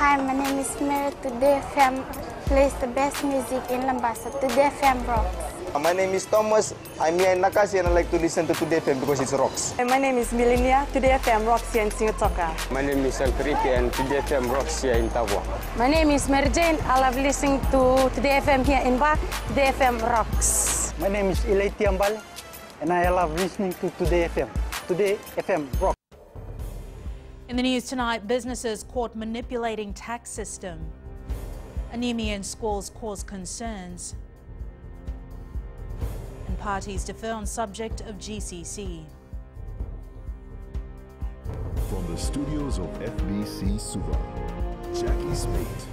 Hi, my name is Mary. Today FM plays the best music in Lambasa. Today FM rocks. My name is Thomas. I'm here in Nakasi and I like to listen to Today FM because it rocks. My name is Milinia. Today FM rocks here in Singapour. My name is Alfriti and Today FM rocks here in Tavwa. My name is Mary Jane. I love listening to Today FM here in Ba. Today FM rocks. My name is Ilaiti Ambal and I love listening to Today FM. Today FM rocks. In the news tonight, businesses caught manipulating tax system. Anemia in schools cause concerns. And parties defer on subject of GCC. From the studios of FBC Suva, Jackie Spate.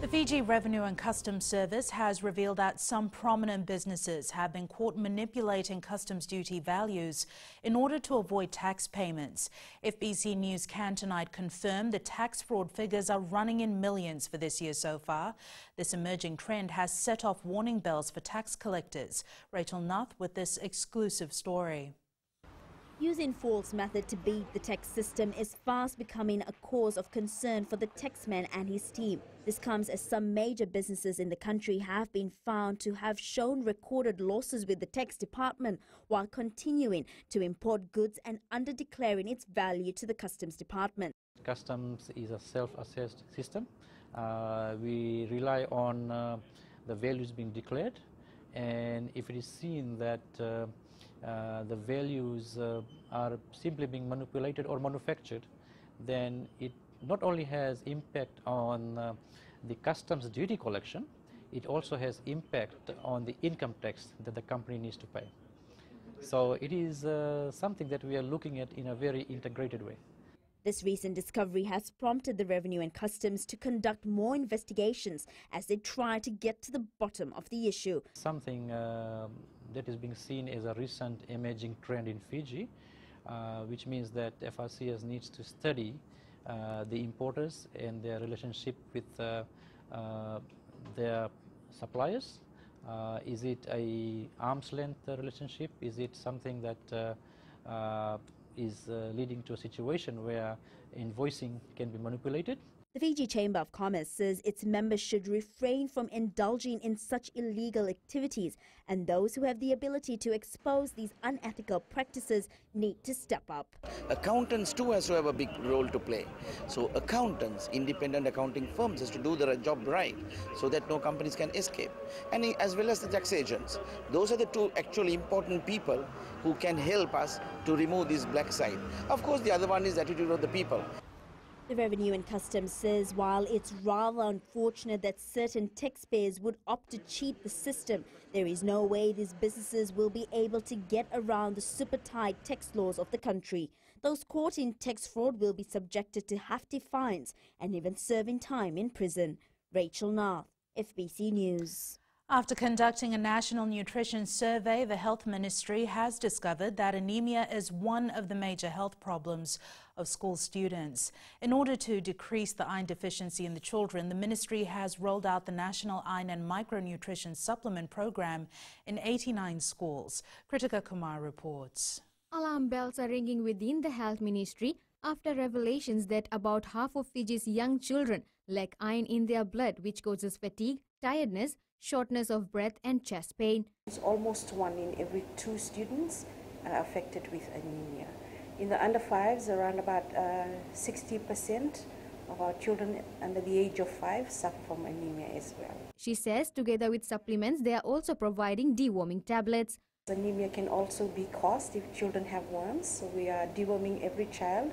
The Fiji Revenue and Customs Service has revealed that some prominent businesses have been caught manipulating customs duty values in order to avoid tax payments. FBC News can tonight confirm the tax fraud figures are running in millions for this year so far. This emerging trend has set off warning bells for tax collectors. Rachel Nath with this exclusive story. Using false method to beat the tax system is fast becoming a cause of concern for the taxman and his team. This comes as some major businesses in the country have been found to have shown recorded losses with the tax department while continuing to import goods and under-declaring its value to the customs department. Customs is a self-assessed system. We rely on the values being declared, and if it is seen that the values are simply being manipulated or manufactured, then it not only has impact on the customs duty collection, it also has impact on the income tax that the company needs to pay. So it is something that we are looking at in a very integrated way. This recent discovery has prompted the Revenue and Customs to conduct more investigations as they try to get to the bottom of the issue. Something that is being seen as a recent emerging trend in Fiji, which means that FRCS needs to study the importers and their relationship with their suppliers. Is it a arm's length relationship? Is it something that is leading to a situation where invoicing can be manipulated? The Fiji Chamber of Commerce says its members should refrain from indulging in such illegal activities, and those who have the ability to expose these unethical practices need to step up. Accountants too has to have a big role to play. So accountants, independent accounting firms has to do their job right so that no companies can escape. And as well as the tax agents. Those are the two actually important people who can help us to remove this black side. Of course, the other one is the attitude of the people. The Revenue and Customs says while it's rather unfortunate that certain taxpayers would opt to cheat the system, there is no way these businesses will be able to get around the super tight tax laws of the country. Those caught in tax fraud will be subjected to hefty fines and even serving time in prison. Rachel Nath, FBC News. After conducting a national nutrition survey, the Health Ministry has discovered that anemia is one of the major health problems of school students. In order to decrease the iron deficiency in the children, the ministry has rolled out the National Iron and Micronutrition Supplement Program in 89 schools. Kritika Kumar reports. Alarm bells are ringing within the Health Ministry after revelations that about half of Fiji's young children lack iron in their blood, which causes fatigue, tiredness, shortness of breath and chest pain. It's almost 1 in every 2 students are affected with anemia. In the under 5s, around about 60% of our children under the age of 5 suffer from anemia as well. She says together with supplements, they are also providing deworming tablets. Anemia can also be caused if children have worms, so we are deworming every child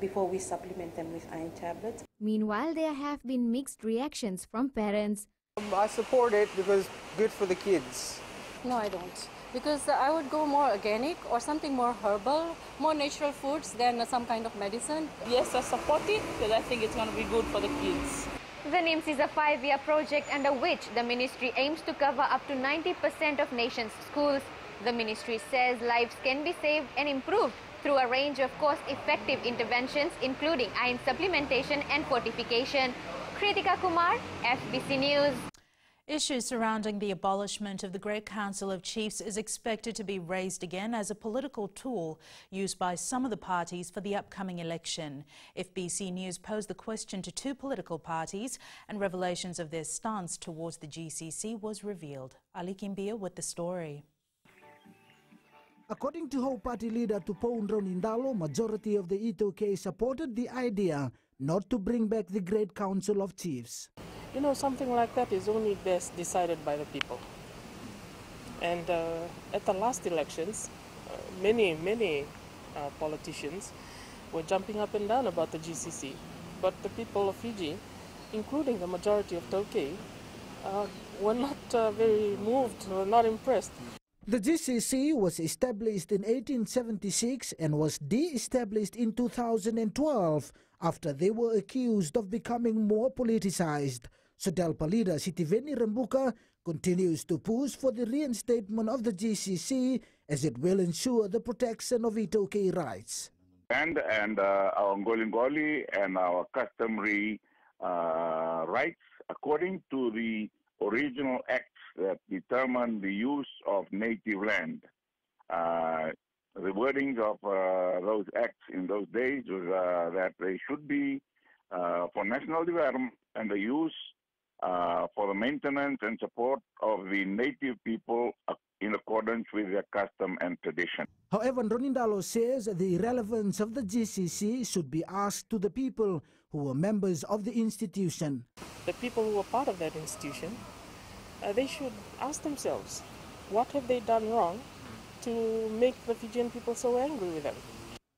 before we supplement them with iron tablets. Meanwhile, there have been mixed reactions from parents. I support it because it's good for the kids. No, I don't. Because I would go more organic or something more herbal, more natural foods than some kind of medicine. Yes, I support it because I think it's going to be good for the kids. The NIMS is a 5-year project under which the ministry aims to cover up to 90% of nation's schools. The ministry says lives can be saved and improved through a range of cost-effective interventions, including iron supplementation and fortification. Kritika Kumar, FBC News. Issues surrounding the abolishment of the Great Council of Chiefs is expected to be raised again as a political tool used by some of the parties for the upcoming election. FBC News posed the question to two political parties and revelations of their stance towards the GCC was revealed. Ali Kimbia with the story. According to Hope Party leader Tupou Nronindalo, majority of the E2K supported the idea not to bring back the Great Council of Chiefs. You know, something like that is only best decided by the people. And at the last elections, many politicians were jumping up and down about the GCC. But the people of Fiji, including the majority of Tokay, were not very moved, were not impressed. The GCC was established in 1876 and was de-established in 2012 after they were accused of becoming more politicized. SODELPA leader Sitiveni Rambuka continues to push for the reinstatement of the GCC as it will ensure the protection of E2K rights. And our Ngolingoli and our customary rights according to the original acts that determine the use of native land. The wordings of those acts in those days was that they should be for national development and the use for the maintenance and support of the native people in accordance with their custom and tradition. However, Nronindalo says the relevance of the GCC should be asked to the people who were members of the institution. The people who were part of that institution, they should ask themselves, what have they done wrong to make the Fijian people so angry with them?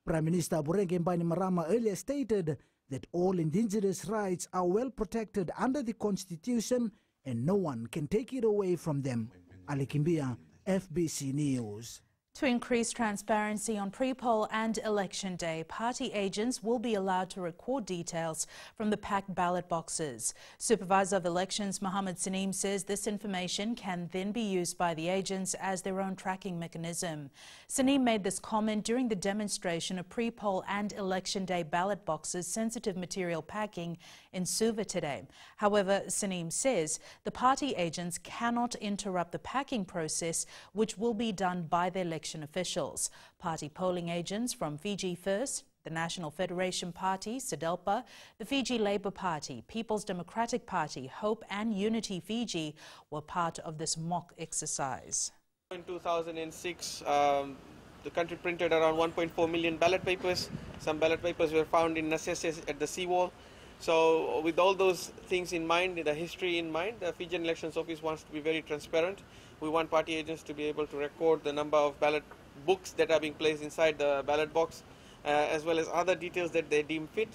Prime Minister Burenge Bainimarama earlier stated that all indigenous rights are well protected under the Constitution and no one can take it away from them. Ali Kimbia, FBC News. To increase transparency on pre-poll and election day, party agents will be allowed to record details from the packed ballot boxes. Supervisor of Elections Mohammed Saneem says this information can then be used by the agents as their own tracking mechanism. Saneem made this comment during the demonstration of pre-poll and election day ballot boxes sensitive material packing in Suva today. However, Saneem says the party agents cannot interrupt the packing process, which will be done by the election officials. Party polling agents from Fiji First, the National Federation Party, SODELPA, the Fiji Labour Party, People's Democratic Party, Hope and Unity Fiji were part of this mock exercise. In 2006, the country printed around 1.4 million ballot papers. Some ballot papers were found in Nasese at the seawall. So with all those things in mind, the history in mind, the Fijian Elections Office wants to be very transparent. We want party agents to be able to record the number of ballot books that are being placed inside the ballot box, as well as other details that they deem fit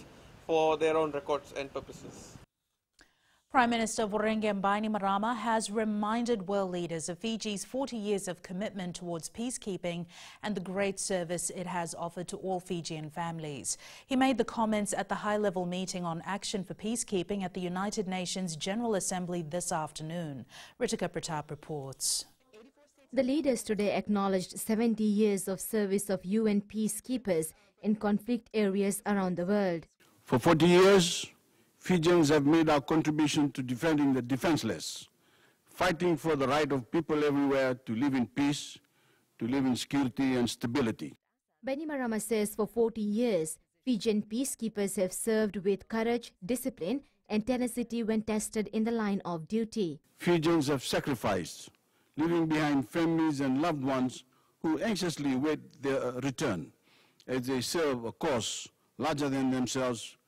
for their own records and purposes. Prime Minister Voreqe Bainimarama has reminded world leaders of Fiji's 40 years of commitment towards peacekeeping and the great service it has offered to all Fijian families. He made the comments at the high-level meeting on action for peacekeeping at the United Nations General Assembly this afternoon. Ritika Pratap reports. The leaders today acknowledged 70 years of service of UN peacekeepers in conflict areas around the world. For 40 years, Fijians have made our contribution to defending the defenseless, fighting for the right of people everywhere to live in peace, to live in security and stability. Bainimarama says for 40 years, Fijian peacekeepers have served with courage, discipline and tenacity when tested in the line of duty. Fijians have sacrificed, leaving behind families and loved ones who anxiously wait their return as they serve a cause larger than themselves,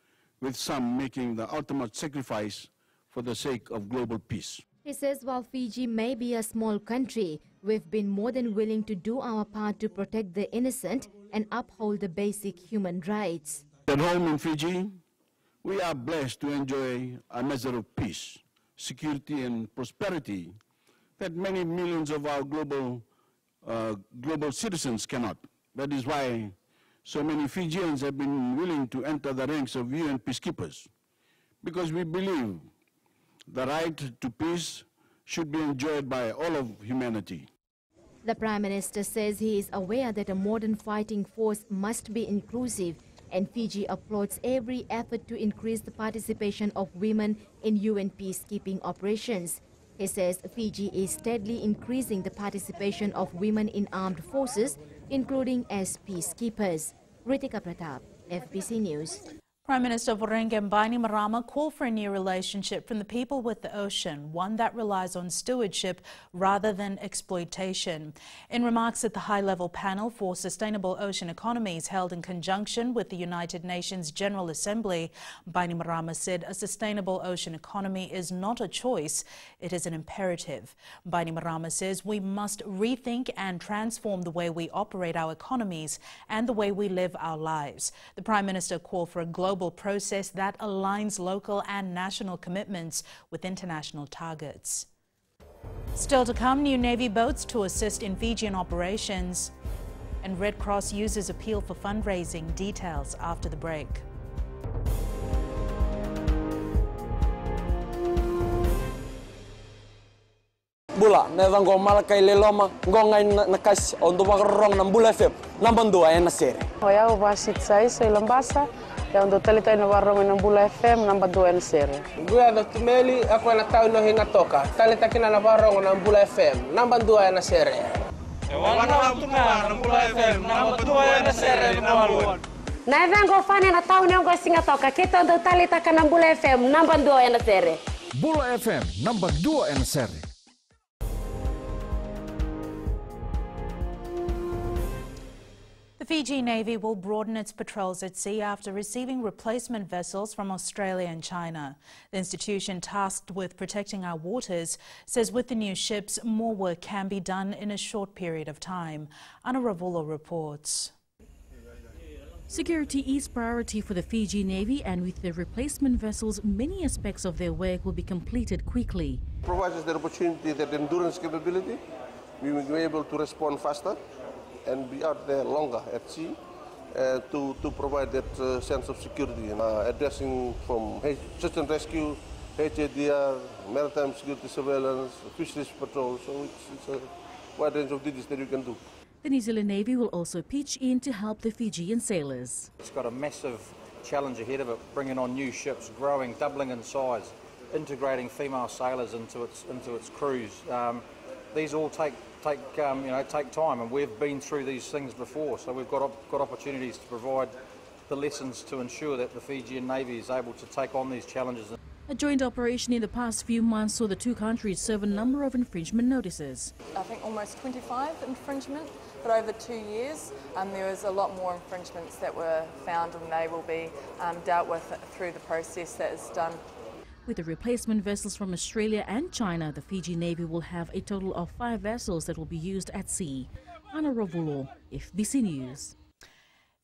with some making the ultimate sacrifice for the sake of global peace. He says while Fiji may be a small country, we've been more than willing to do our part to protect the innocent and uphold the basic human rights. At home in Fiji, we are blessed to enjoy a measure of peace, security and prosperity that many millions of our global citizens cannot. That is why so many Fijians have been willing to enter the ranks of UN peacekeepers, because we believe the right to peace should be enjoyed by all of humanity. The Prime Minister says he is aware that a modern fighting force must be inclusive, and Fiji applauds every effort to increase the participation of women in UN peacekeeping operations. He says Fiji is steadily increasing the participation of women in armed forces, including as peacekeepers. Ritika Pratap, FBC News. Prime Minister Voreqe Bainimarama called for a new relationship from the people with the ocean, one that relies on stewardship rather than exploitation. In remarks at the high-level panel for sustainable ocean economies held in conjunction with the United Nations General Assembly, Bainimarama said a sustainable ocean economy is not a choice, it is an imperative. Bainimarama says we must rethink and transform the way we operate our economies and the way we live our lives. The Prime Minister called for a global process that aligns local and national commitments with international targets. Still to come, new Navy boats to assist in Fijian operations, and Red Cross users appeal for fundraising. Details after the break. Bula, nevang gomal kay leloma, ngongai nakas untuk makarong ng Bula FM, nambang dua na sere. Hoya ubasit sai lambasa, ya untuk talita na warong ng Bula FM, nambang dua na sere. Gua do tumeli ako na tao no hinga toka, talita kina na warong ng Bula FM, nambang dua na sere. Wana tunga ng Bula FM, nambang dua na sere namuan. Nevang go fane na tao no go singa toka, kita untuk talita kana Bula FM, nambang dua na sere. Bula FM, nambang dua na sere. The Fiji Navy will broaden its patrols at sea after receiving replacement vessels from Australia and China. The institution tasked with protecting our waters says with the new ships, more work can be done in a short period of time. Ana Ravulo reports. Security is priority for the Fiji Navy, and with the replacement vessels, many aspects of their work will be completed quickly. Provides us the opportunity, that endurance capability, we will be able to respond faster and be out there longer at sea to provide that sense of security, addressing from search and rescue, HADR, maritime security surveillance, fisheries patrol, so it's a wide range of duties that you can do. The New Zealand Navy will also pitch in to help the Fijian sailors. It's got a massive challenge ahead of it, bringing on new ships, growing, doubling in size, integrating female sailors into its crews. These all take time, and we've been through these things before, so we've got opportunities to provide the lessons to ensure that the Fijian Navy is able to take on these challenges. A joint operation in the past few months saw the two countries serve a number of infringement notices. I think almost 25 infringement, but over 2 years there was a lot more infringements that were found, and they will be dealt with through the process that is done. With the replacement vessels from Australia and China, the Fiji Navy will have a total of 5 vessels that will be used at sea. Ana Ravulo, FBC News.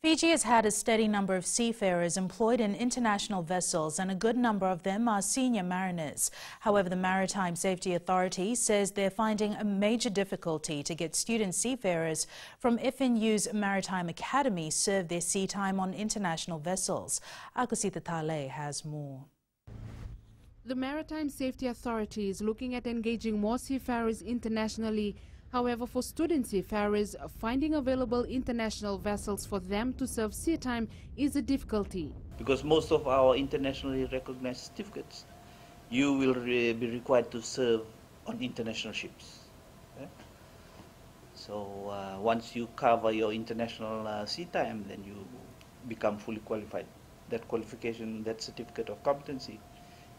Fiji has had a steady number of seafarers employed in international vessels, and a good number of them are senior mariners. However, the Maritime Safety Authority says they're finding a major difficulty to get student seafarers from FNU's Maritime Academy serve their sea time on international vessels. Akosita Tale has more. The Maritime Safety Authority is looking at engaging more seafarers internationally. However, for student seafarers, finding available international vessels for them to serve sea time is a difficulty. Because most of our internationally recognized certificates, you will be required to serve on international ships. Okay? So once you cover your international sea time, then you become fully qualified. That qualification, that certificate of competency,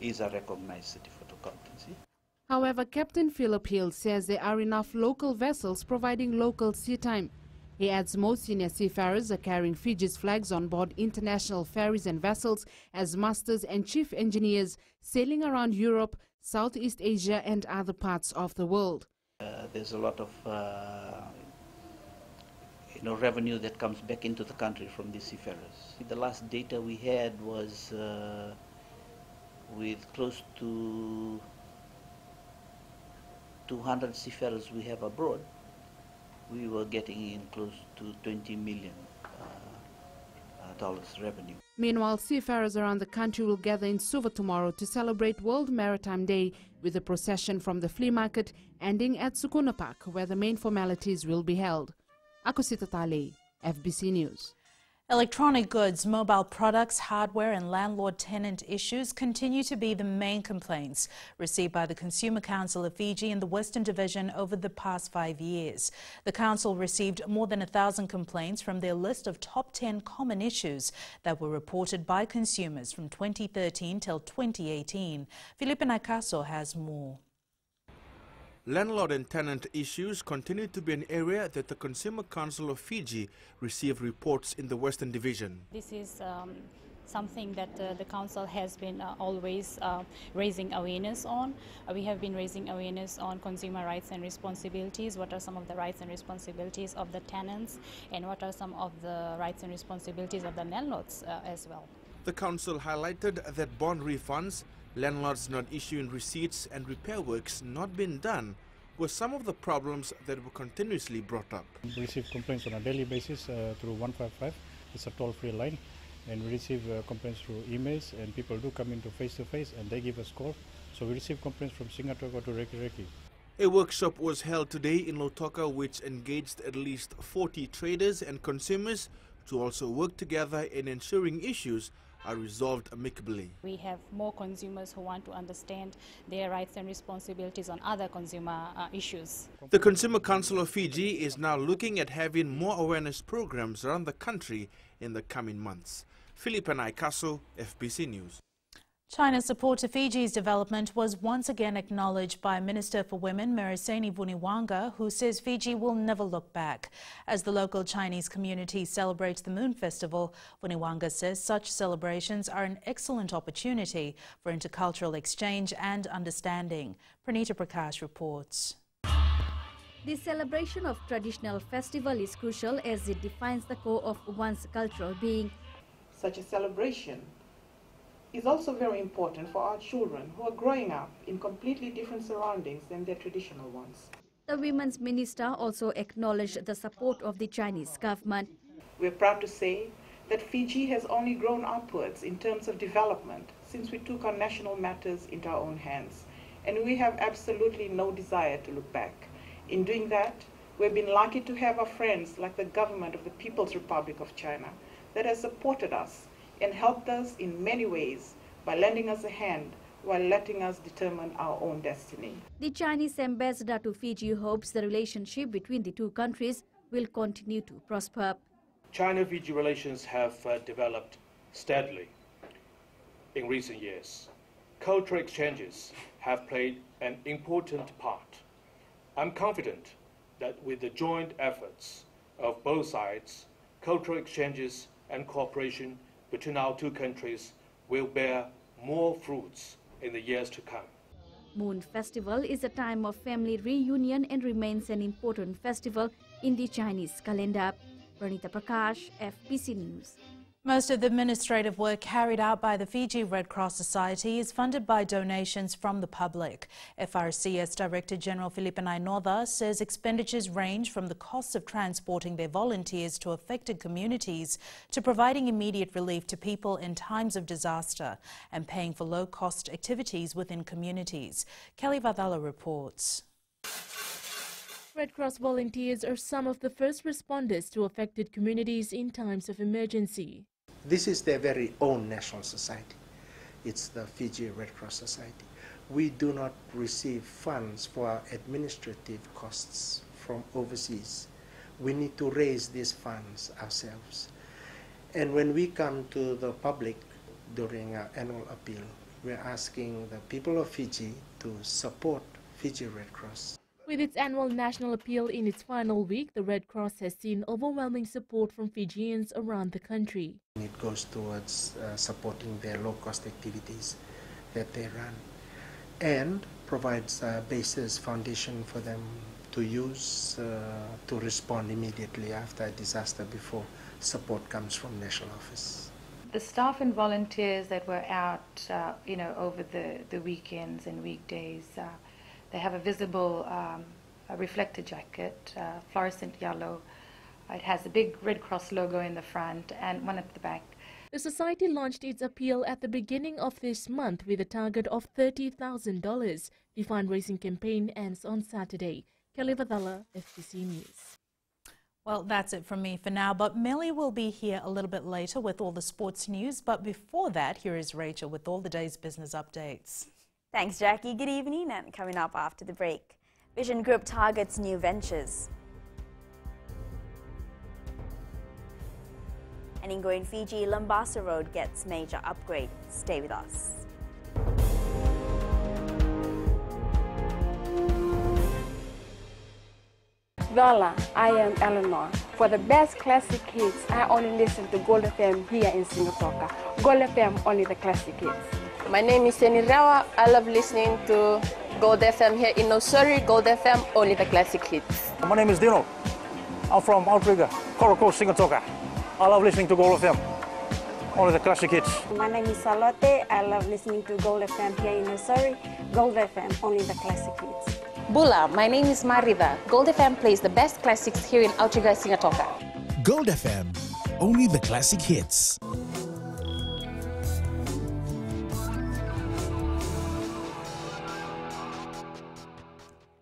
is a recognized certificate of competency. However, Captain Philip Hill says there are enough local vessels providing local sea time. He adds most senior seafarers are carrying Fiji's flags on board international ferries and vessels as masters and chief engineers sailing around Europe, Southeast Asia and other parts of the world. There's a lot of revenue that comes back into the country from these seafarers. The last data we had was with close to 200 seafarers we have abroad, we were getting in close to $20 million revenue. Meanwhile, seafarers around the country will gather in Suva tomorrow to celebrate World Maritime Day with a procession from the flea market ending at Sukuna Park, where the main formalities will be held. Akosita Tale, FBC News. Electronic goods, mobile products, hardware and landlord-tenant issues continue to be the main complaints received by the Consumer Council of Fiji in the Western Division over the past 5 years. The council received more than 1,000 complaints from their list of top 10 common issues that were reported by consumers from 2013 till 2018. Felipe Naikaso has more. Landlord and tenant issues continue to be an area that the Consumer Council of Fiji received reports in the Western Division. This is something that the council has been always raising awareness on. We have been raising awareness on consumer rights and responsibilities. What are some of the rights and responsibilities of the tenants, and what are some of the rights and responsibilities of the landlords as well. The council highlighted that bond refunds, landlords not issuing receipts and repair works not being done were some of the problems that were continuously brought up. We receive complaints on a daily basis through 155. It's a toll-free line, and we receive complaints through emails, and people do come into face-to-face and they give us call. So we receive complaints from Singatoka to Reykjavik. A workshop was held today in Lautoka which engaged at least 40 traders and consumers to also work together in ensuring issues are resolved amicably. We have more consumers who want to understand their rights and responsibilities on other consumer issues. The Consumer Council of Fiji is now looking at having more awareness programs around the country in the coming months. Felipe Naikaso, FBC News. China's support to Fiji's development was once again acknowledged by Minister for Women Mereseni Vuniwaga, who says Fiji will never look back. As the local Chinese community celebrates the Moon Festival, Vuniwaga says such celebrations are an excellent opportunity for intercultural exchange and understanding. Pranita Prakash reports. The celebration of traditional festival is crucial as it defines the core of one's cultural being. Such a celebration is also very important for our children who are growing up in completely different surroundings than their traditional ones. The Women's Minister also acknowledged the support of the Chinese government. We are proud to say that Fiji has only grown upwards in terms of development since we took our national matters into our own hands, and we have absolutely no desire to look back. In doing that, we've been lucky to have our friends like the government of the People's Republic of China that has supported us and helped us in many ways by lending us a hand while letting us determine our own destiny. The Chinese ambassador to Fiji hopes the relationship between the two countries will continue to prosper. China-Fiji relations have developed steadily in recent years. Cultural exchanges have played an important part. I'm confident that with the joint efforts of both sides, cultural exchanges and cooperation between our two countries will bear more fruits in the years to come. Moon Festival is a time of family reunion and remains an important festival in the Chinese calendar. Pranita Prakash, FBC News. Most of the administrative work carried out by the Fiji Red Cross Society is funded by donations from the public. FRCS Director General Felipe Nainoda says expenditures range from the costs of transporting their volunteers to affected communities to providing immediate relief to people in times of disaster and paying for low-cost activities within communities. Kelly Vadala reports. Red Cross volunteers are some of the first responders to affected communities in times of emergency. This is their very own national society. It's the Fiji Red Cross Society. We do not receive funds for our administrative costs from overseas. We need to raise these funds ourselves. And when we come to the public during our annual appeal, we're asking the people of Fiji to support Fiji Red Cross. With its annual national appeal in its final week, the Red Cross has seen overwhelming support from Fijians around the country. It goes towards supporting their low-cost activities that they run and provides a basis foundation for them to use to respond immediately after a disaster before support comes from national office. The staff and volunteers that were out, over the weekends and weekdays, they have a visible a reflector jacket, fluorescent yellow. It has a big Red Cross logo in the front and one at the back. The Society launched its appeal at the beginning of this month with a target of $30,000. The fundraising campaign ends on Saturday. Kelly Vadala, FBC News. Well, that's it from me for now, but Melly will be here a little bit later with all the sports news. But before that, here is Rachel with all the day's business updates. Thanks, Jackie. Good evening, and coming up after the break, Vision Group targets new ventures. And in Going Fiji, Lambasa Road gets major upgrade. Stay with us. Lola, I am Eleanor. For the best classic hits, I only listen to Gold FM here in Singapore. Gold FM, only the classic hits. My name is Yeni Rawa. I love listening to Gold FM here in Nosuri. Gold FM, only the classic hits. My name is Dino. I'm from Outrigger, Coral Coast, Singapore. I love listening to Gold FM, only the classic hits. My name is Salote. I love listening to Gold FM here in Nosuri. Gold FM, only the classic hits. Bula, my name is Marida. Gold FM plays the best classics here in Outrigger, Singapore. Gold FM, only the classic hits.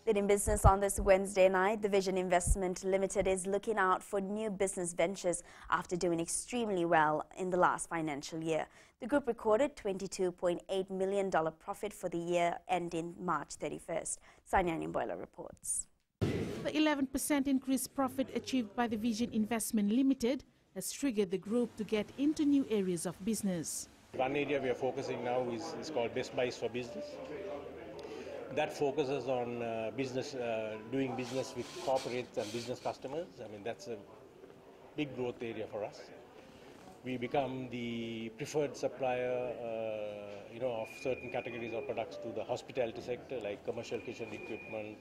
In business on this Wednesday night, the Vision Investment Limited is looking out for new business ventures after doing extremely well in the last financial year. The group recorded $22.8 million profit for the year ending March 31st. Sanya Nimboila reports. The 11% increased profit achieved by the Vision Investment Limited has triggered the group to get into new areas of business. One area we are focusing now is called Best Buys for Business. That focuses on doing business with corporate and business customers. I mean, that's a big growth area for us. We become the preferred supplier, of certain categories of products to the hospitality sector, like commercial kitchen equipment,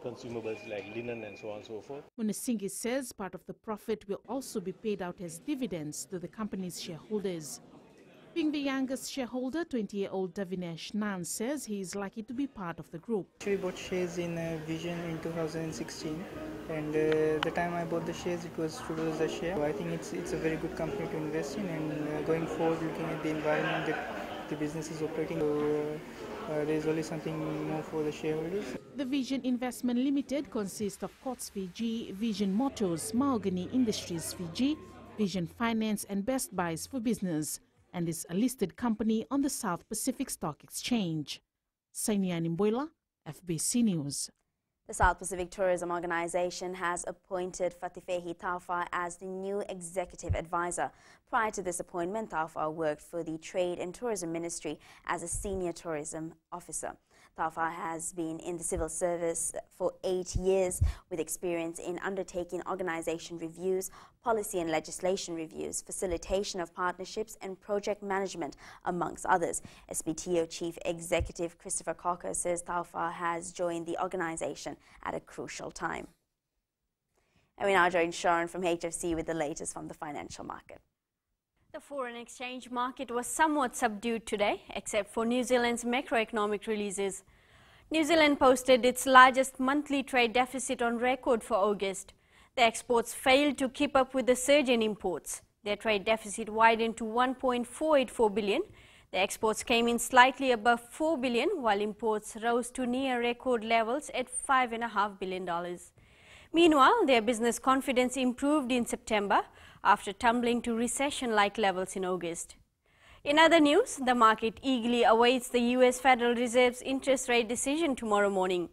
consumables like linen and so on and so forth. Munasingi says part of the profit will also be paid out as dividends to the company's shareholders. Being the youngest shareholder, 20-year-old Davinesh Nan says he is lucky to be part of the group. We bought shares in Vision in 2016, and the time I bought the shares, it was $2 a share. So I think it's a very good company to invest in, and going forward, looking at the environment that the business is operating, there's always something more for the shareholders. The Vision Investment Limited consists of Courts Fiji, Vision Motors, Mahogany Industries Fiji, Vision Finance and Best Buys for Business, and is a listed company on the South Pacific Stock Exchange. Sainia Nimboila, FBC News. The South Pacific Tourism Organization has appointed Fatifehi Taufa as the new executive advisor. Prior to this appointment, Taufa worked for the Trade and Tourism Ministry as a senior tourism officer. Taufa has been in the civil service for 8 years with experience in undertaking organization reviews, policy and legislation reviews, facilitation of partnerships and project management, amongst others. SPTO Chief Executive Christopher Cocker says Taufa has joined the organization at a crucial time. And we now join Sharon from HFC with the latest from the financial market. The foreign exchange market was somewhat subdued today, except for New Zealand's macroeconomic releases. New Zealand posted its largest monthly trade deficit on record for August. The exports failed to keep up with the surge in imports. Their trade deficit widened to $1.484 billion. The exports came in slightly above $4 billion, while imports rose to near record levels at $5.5 billion. Meanwhile, their business confidence improved in September, after tumbling to recession-like levels in August. In other news, the market eagerly awaits the US Federal Reserve's interest rate decision tomorrow morning.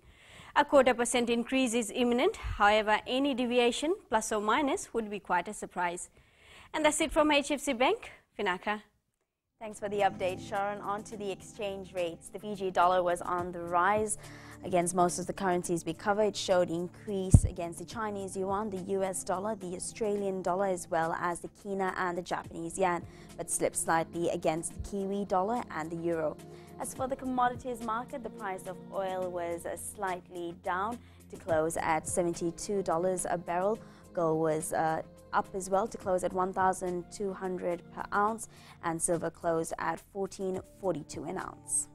A 0.25% increase is imminent. However, any deviation, plus or minus, would be quite a surprise. And that's it from HFC Bank. Vinaka. Thanks for the update, Sharon. On to the exchange rates. The Fiji dollar was on the rise against most of the currencies we cover. It showed increase against the Chinese yuan, the US dollar, the Australian dollar, as well as the Kina and the Japanese yen, but slipped slightly against the Kiwi dollar and the euro. As for the commodities market, the price of oil was slightly down to close at $72 a barrel. Gold was up as well to close at $1,200 per ounce, and silver closed at $14.42 an ounce.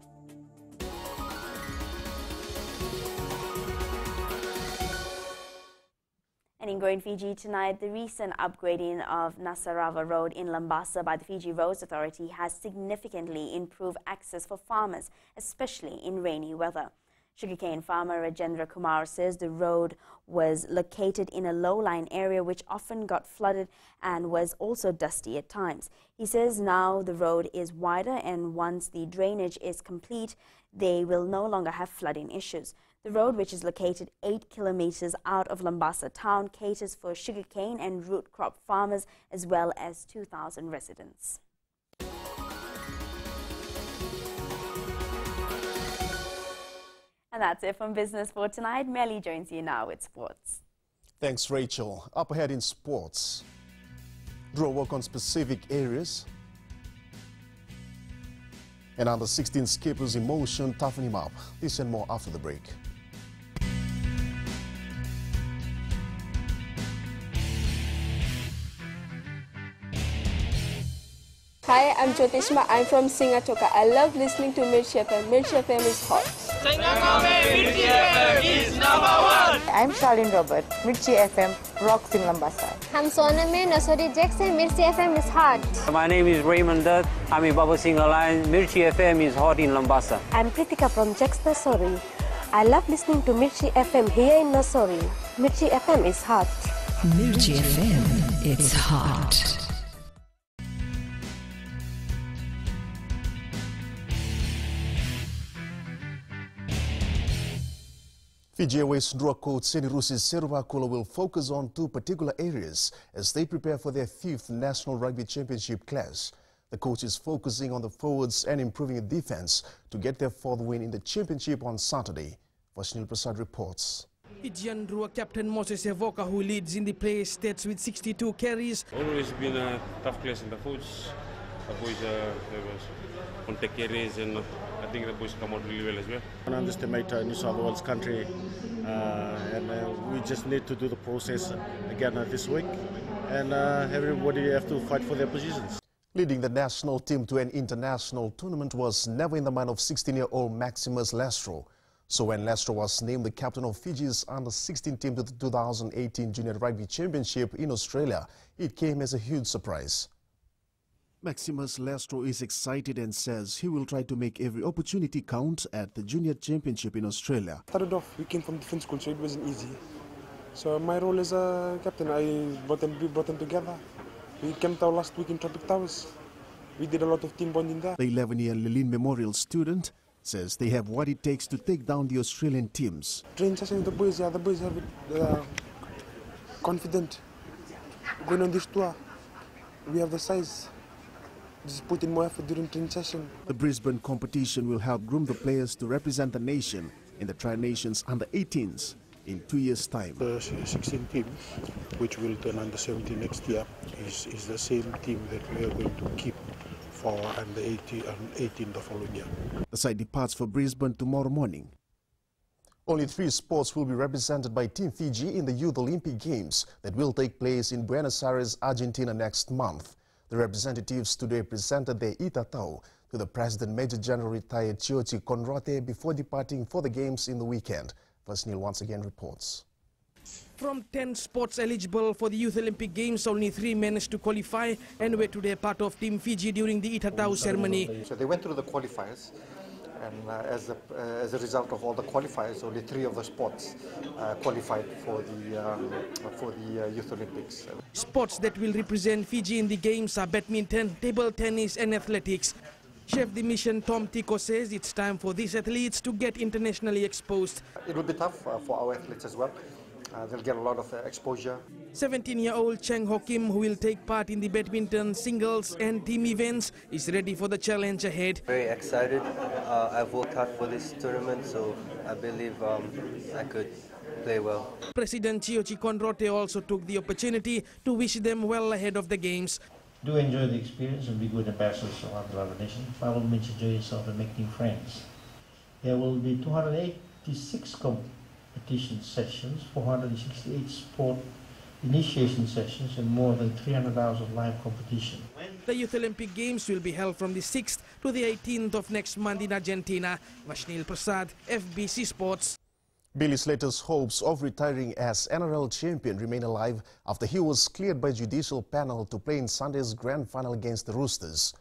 And in Going Fiji tonight, the recent upgrading of Nasarawa Road in Lambasa by the Fiji Roads Authority has significantly improved access for farmers, especially in rainy weather. Sugarcane farmer Rajendra Kumar says the road was located in a low-lying area which often got flooded and was also dusty at times. He says now the road is wider and once the drainage is complete, they will no longer have flooding issues. The road, which is located 8 kilometers out of Lambasa town, caters for sugarcane and root crop farmers as well as 2,000 residents. And that's it from Business for tonight. Melly joins you now with sports. Thanks, Rachel. Up ahead in sports, draw work on specific areas. And under 16 skippers in motion, toughen him up. This and more after the break. Hi, I'm Jyotishma. I'm from Singatoka. I love listening to Mirchi FM. Mirchi FM is hot. Mirchi FM is #1. I'm Charlene Robert. Mirchi FM rocks in Lambasa. I'm Soname Nasori Jackson. Mirchi FM is hot. My name is Raymond Dutt. I'm in Baba Singh Alliance. Mirchi FM is hot in Lambasa. I'm Pritika from Jax Nasori. I love listening to Mirchi FM here in Nasori. Mirchi FM is hot. Mirchi FM, it's hot. Fiji Airways draw coach Senirusi Serubakula will focus on two particular areas as they prepare for their 5th National Rugby Championship clash. The coach is focusing on the forwards and improving the defense to get their 4th win in the championship on Saturday. Vashnil Prasad reports. Fijian Drua captain Moses Evoka, who leads in the play stats with 62 carries. Always been a tough class in the forwards. The boys on take carries and I think the boys come out really well as well. I don't underestimate New South Wales country and we just need to do the process again this week and everybody have to fight for their positions. Leading the national team to an international tournament was never in the mind of 16-year-old Maximus Lestro. So when Lestro was named the captain of Fiji's under-16 team to the 2018 Junior Rugby Championship in Australia, it came as a huge surprise. Maximus Lestro is excited and says he will try to make every opportunity count at the Junior Championship in Australia. Started off, we came from defense school, so it wasn't easy. So my role as a captain, we brought them together. We camped out last week in Tropic Towers. We did a lot of team bonding there. The 11-year Lilin Memorial student says they have what it takes to take down the Australian teams. Train session with the boys, the boys have it, confident. Going on this tour, we have the size. Just put in more effort during training session. The Brisbane competition will help groom the players to represent the nation in the Tri-Nations under-18s in 2 years' time. The 16 team, which will turn under-17 next year, is the same team that we are going to keep for under-18 the following year. The side departs for Brisbane tomorrow morning. Only 3 sports will be represented by Team Fiji in the Youth Olympic Games that will take place in Buenos Aires, Argentina next month. The representatives today presented their itatau to the President Major General retired Chiochi Conrote before departing for the Games in the weekend. Vasnil once again reports. From 10 sports eligible for the Youth Olympic Games, only 3 managed to qualify and were today part of Team Fiji during the itatau ceremony. So they went through the qualifiers. And as a result of all the qualifiers, only 3 of the sports qualified for the Youth Olympics. Sports that will represent Fiji in the Games are badminton, table tennis and athletics. Chef de mission Tom Tico says it's time for these athletes to get internationally exposed. It will be tough for our athletes as well. They'll get a lot of exposure. 17-year-old Cheng Ho Kim, who will take part in the badminton singles and team events, is ready for the challenge ahead. Very excited. I've worked hard for this tournament, so I believe I could play well. President Chiochi Conrote also took the opportunity to wish them well ahead of the Games. Do enjoy the experience and be good ambassadors around the other nation. By all means, enjoy yourself and make new friends. There will be 286 competition sessions, 468 sport initiation sessions and more than 300 hours of live competition. The Youth Olympic Games will be held from the 6th to the 18th of next month in Argentina. Vashnil Prasad, FBC Sports. Billy Slater's hopes of retiring as NRL champion remain alive after he was cleared by judicial panel to play in Sunday's grand final against the Roosters.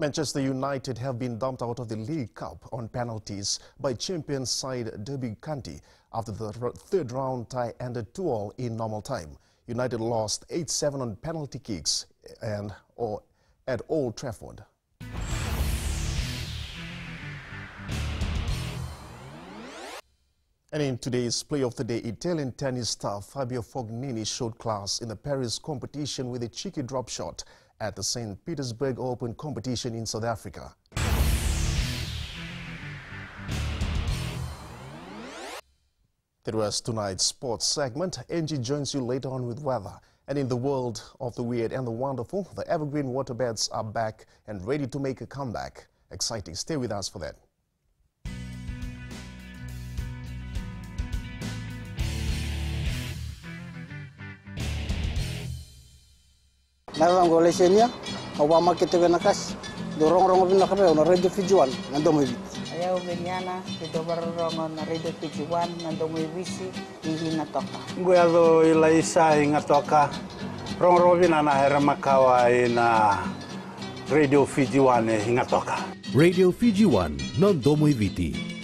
Manchester United have been dumped out of the League Cup on penalties by champion side Derby County after the third round tie ended 2-2 in normal time. United lost 8-7 on penalty kicks at Old Trafford. And in today's Play of the Day, Italian tennis star Fabio Fognini showed class in the Paris competition with a cheeky drop shot at the St. Petersburg Open competition in South Africa. That was tonight's sports segment. Angie joins you later on with weather. And in the world of the weird and the wonderful, the evergreen waterbeds are back and ready to make a comeback. Exciting. Stay with us for that. Narang golesenia, Obama kita nakas, dorong-rong bin nakape, na radio Fijuan, nandong ibit. Ayaw benyana, ito barong na radio Fijuan, nandong ibisi, hindi natoka. Guado ilaisa ingatoka, rong-rong bin na heramakawa na radio Fijuan ingatoka. Radio Fijuan, nandong ibiti.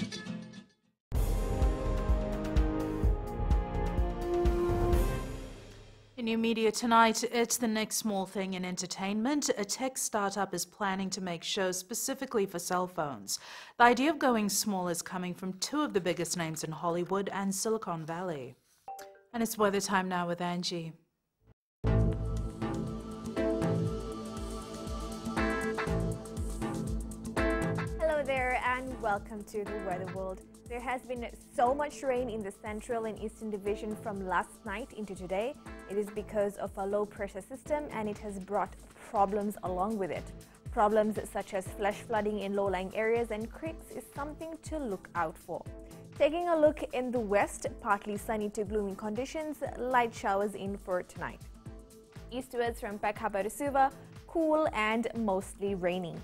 In New Media tonight, it's the next small thing in entertainment. A tech startup is planning to make shows specifically for cell phones. The idea of going small is coming from two of the biggest names in Hollywood and Silicon Valley. And it's weather time now with Angie. Hello there and welcome to the Weather World. There has been so much rain in the Central and Eastern Division from last night into today. It is because of a low pressure system and it has brought problems along with it. Problems such as flash flooding in low-lying areas and creeks is something to look out for. Taking a look in the west, partly sunny to gloomy conditions, light showers in for tonight. Eastwards from Pekapa to Suva, cool and mostly rainy.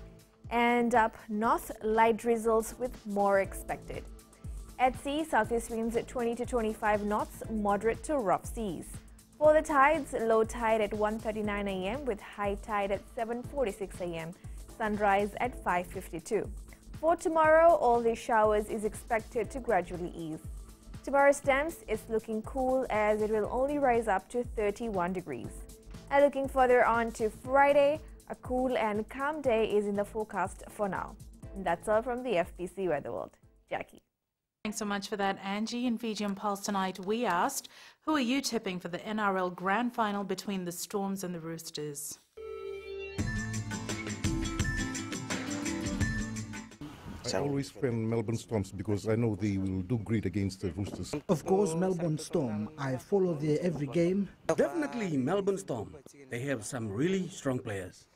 And up north, light drizzles with more expected. At sea, southeast winds at 20 to 25 knots, moderate to rough seas. For the tides, low tide at 1:39 a.m. with high tide at 7:46 a.m. Sunrise at 5:52. For tomorrow, all these showers is expected to gradually ease. Tomorrow's temps is looking cool as it will only rise up to 31 degrees. And looking further on to Friday, a cool and calm day is in the forecast for now. And that's all from the FBC Weather World. Jackie. Thanks so much for that, Angie. In Fijian Pulse tonight, we asked, who are you tipping for the NRL Grand Final between the Storms and the Roosters? I always friend Melbourne Storms because I know they will do great against the Roosters. Of course, Melbourne Storm. I follow their every game. Definitely Melbourne Storm. They have some really strong players.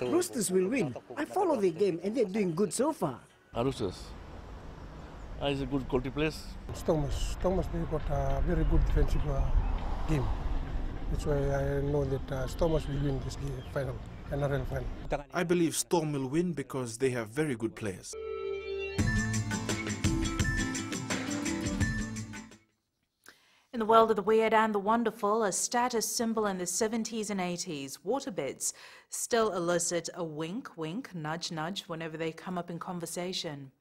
Roosters will win. I follow their game and they're doing good so far. Roosters. It's a good quality place. Stormers, they got a very good defensive game. That's why I know that Stormers will win this game, final, NRL final. I believe Storm will win because they have very good players. In the world of the weird and the wonderful, a status symbol in the 70s and 80s, waterbeds still elicit a wink, wink, nudge, nudge whenever they come up in conversation.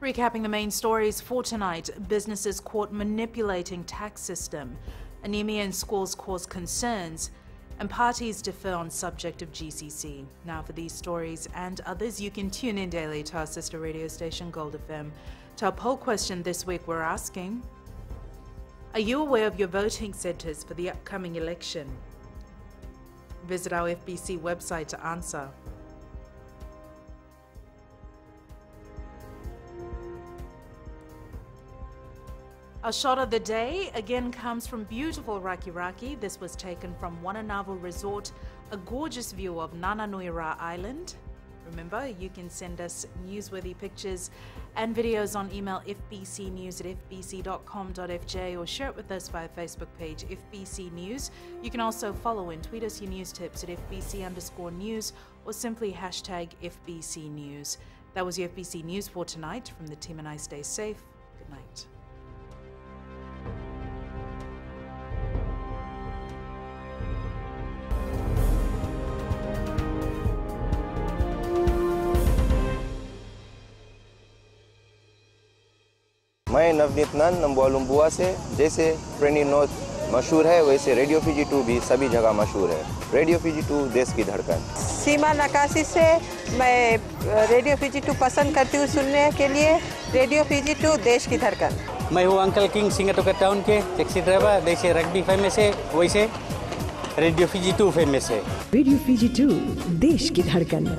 Recapping the main stories for tonight, businesses caught manipulating tax system, anemia in schools cause concerns, and parties defer on subject of GCC. Now for these stories and others, you can tune in daily to our sister radio station Gold FM. To our poll question this week, we're asking, are you aware of your voting centres for the upcoming election? Visit our FBC website to answer. Our shot of the day again comes from beautiful Raki Raki. This was taken from Wananavu Resort, a gorgeous view of Nananuira Island. Remember, you can send us newsworthy pictures and videos on email fbcnews@fbc.com.fj or share it with us via Facebook page FBC News. You can also follow and tweet us your news tips at FBC_news or simply hashtag FBC News. That was your FBC News for tonight. From the team and I, stay safe. Good night. मैं नवनीत नंद नम्बुआ से। जैसे प्रेनी north मशहूर है वैसे radio Fiji 2 भी सभी जगह मशहूर है। रेडियो फीजी 2 देश की धड़कन। सीमा नकाशी से मैं रेडियो फीजी 2 पसंद करती हूँ सुनने के लिए। रेडियो फीजी 2 देश की धड़कन। मैं हूँ अंकल किंग सिंगाटोका टाउन के टैक्सी ड्राइवर। जैसे रग्बी फेमस है वैसे रेडियो फीजी 2 फेमस है। रेडियो फीजी 2 देश की धड़कन।